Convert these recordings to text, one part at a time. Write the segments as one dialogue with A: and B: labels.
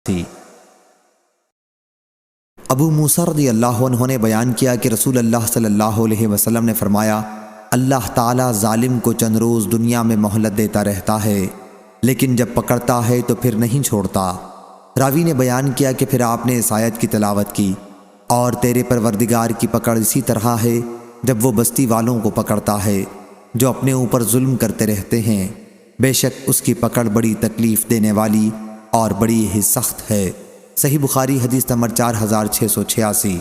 A: تھی۔ ابو موسیٰ رضی اللہ عنہ نے بیان کیا کہ رسول اللہ صلی اللہ علیہ وسلم نے فرمایا، اللہ تعالیٰ ظالم کو چند روز دنیا میں مہلت دیتا رہتا ہے، لیکن جب پکڑتا ہے تو پھر نہیں چھوڑتا۔ راوی نے بیان کیا کہ پھر آپ نے اس آیت کی تلاوت کی، اور تیرے پروردگار کی پکڑ اسی طرح ہے جب وہ بستی والوں کو پکڑتا ہے جو اپنے اوپر ظلم کرتے رہتے ہیں، بے شک اس کی پکڑ بڑی تکلیف دینے والی اور بڑی ہی سخت ہے۔ صحیح بخاری حدیث نمبر 4686۔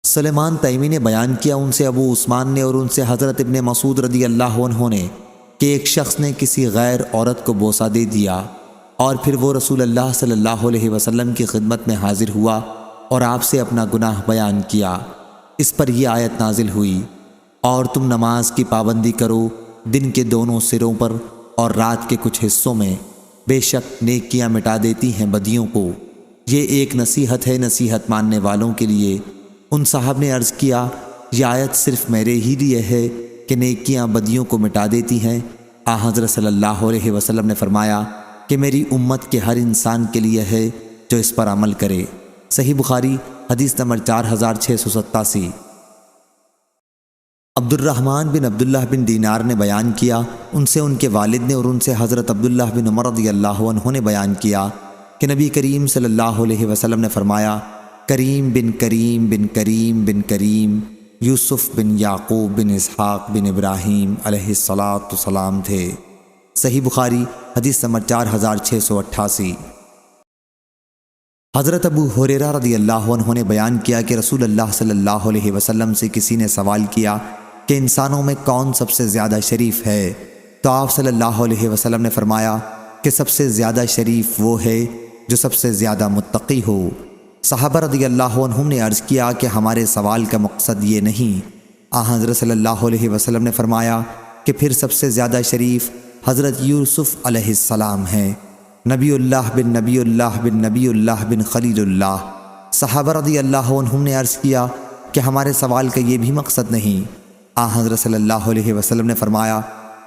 A: سلیمان تیمی نے بیان کیا، ان سے ابو عثمان نے اور ان سے حضرت ابن مسعود رضی اللہ عنہ نے، کہ ایک شخص نے کسی غیر عورت کو بوسہ دے دیا اور پھر وہ رسول اللہ صلی اللہ علیہ وسلم کی خدمت میں حاضر ہوا اور آپ سے اپنا گناہ بیان کیا۔ اس پر یہ آیت نازل ہوئی، اور تم نماز کی پابندی کرو دن کے دونوں سروں پر اور رات کے کچھ حصوں میں، بے شک نیکیاں مٹا دیتی ہیں بدیوں کو۔ یہ ایک نصیحت ہے نصیحت ماننے والوں کے لیے۔ ان صاحب نے عرض کیا، یہ آیت صرف میرے ہی لیے ہے کہ نیکیاں بدیوں کو مٹا دیتی ہیں؟ حضرت صلی اللہ علیہ وسلم نے فرمایا کہ میری امت کے ہر انسان کے لیے ہے جو اس پر عمل کرے۔ صحیح بخاری حدیث نمبر 4687۔ عبد الرحمن بن عبداللہ بن دینار نے بیان کیا، ان سے ان کے والد نے اور ان سے حضرت عبداللہ بن عمر رضی اللہ عنہ نے بیان کیا کہ نبی کریم صلی اللہ علیہ وسلم نے فرمایا، کریم بن کریم بن کریم بن کریم یوسف بن یعقوب بن اسحاق بن ابراہیم علیہ السلام تھے۔ صحیح بخاری حدیث نمبر 4688۔ حضرت ابو ہریرہ رضی اللہ عنہ نے بیان کیا کہ رسول اللہ صلی اللہ علیہ وسلم سے کسی نے سوال کیا کہ انسانوں میں کون سب سے زیادہ شریف ہے؟ تو آپ صلی اللہ علیہ وسلم نے فرمایا کہ سب سے زیادہ شریف وہ ہے جو سب سے زیادہ متقی ہو۔ صحابہ رضی اللہ عنہم نے عرض کیا کہ ہمارے سوال کا مقصد یہ نہیں۔ حضرت صلی اللہ علیہ وسلم نے فرمایا کہ پھر سب سے زیادہ شریف حضرت یوسف علیہ السلام ہیں، نبی اللہ بن نبی اللہ بن نبی اللہ بن خلیل اللہ۔ صحابہ رضی اللہ عنہم نے عرض کیا کہ ہمارے سوال کا یہ بھی مقصد نہیں۔ حضرت صلی اللہ علیہ وسلم نے فرمایا،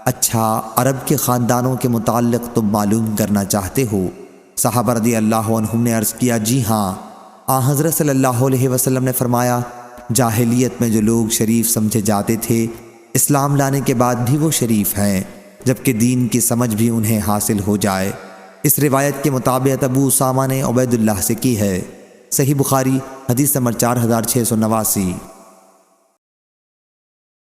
A: اچھا عرب کے خاندانوں کے متعلق تم معلوم کرنا چاہتے ہو؟ صحابہ رضی اللہ عنہم نے عرض کیا، جی ہاں۔ حضرت صلی اللہ علیہ وسلم نے فرمایا، جاہلیت میں جو لوگ شریف سمجھے جاتے تھے، اسلام لانے کے بعد بھی وہ شریف ہیں، جبکہ دین کی سمجھ بھی انہیں حاصل ہو جائے۔ اس روایت کے مطابق ابو اسامہ نے عبید اللہ سے کی ہے۔ صحیح بخاری حدیث نمبر 4689۔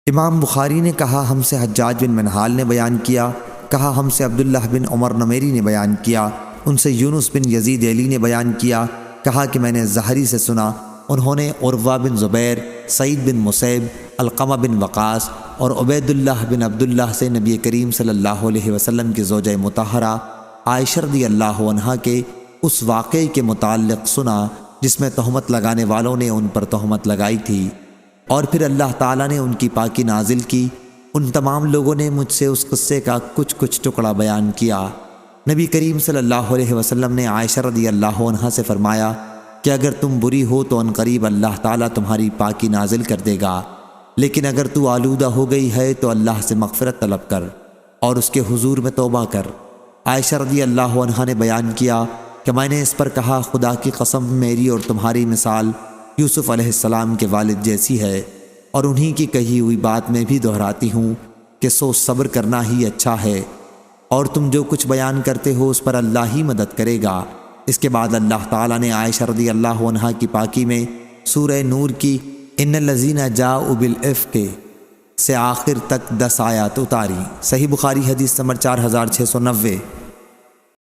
A: امام بخاری نے کہا، ہم سے حجاج بن منہال نے بیان کیا، کہا ہم سے عبداللہ بن عمر نمیری نے بیان کیا، ان سے یونس بن یزید ایلی نے بیان کیا، کہا کہ میں نے زہری سے سنا، انہوں نے عروہ بن زبیر، سعید بن مسیب، علقمہ بن وقاص اور عبید اللہ بن عبداللہ سے نبی کریم صلی اللہ علیہ وسلم کی زوجہ مطہرہ عائشہ رضی اللہ عنہا کے اس واقعے کے متعلق سنا جس میں تہمت لگانے والوں نے ان پر تہمت لگائی تھی، اور پھر اللہ تعالیٰ نے ان کی پاکی نازل کی۔ ان تمام لوگوں نے مجھ سے اس قصے کا کچھ ٹکڑا بیان کیا۔ نبی کریم صلی اللہ علیہ وسلم نے عائشہ رضی اللہ عنہا سے فرمایا کہ اگر تم بری ہو تو عنقریب اللہ تعالیٰ تمہاری پاکی نازل کر دے گا، لیکن اگر تو آلودہ ہو گئی ہے تو اللہ سے مغفرت طلب کر اور اس کے حضور میں توبہ کر۔ عائشہ رضی اللہ عنہا نے بیان کیا کہ میں نے اس پر کہا، خدا کی قسم میری اور تمہاری مثال یوسف علیہ السلام کے والد جیسی ہے، اور انہی کی کہی ہوئی بات میں بھی دہراتی ہوں کہ صبر کرنا ہی اچھا ہے، اور تم جو کچھ بیان کرتے ہو اس پر اللہ ہی مدد کرے گا۔ اس کے بعد اللہ تعالیٰ نے عائشہ رضی اللہ عنہا کی پاکی میں سورہ نور کی ان الذین جاؤوا بالافک سے آخر تک 10 آیات اتاری۔ صحیح بخاری حدیث نمبر 4690۔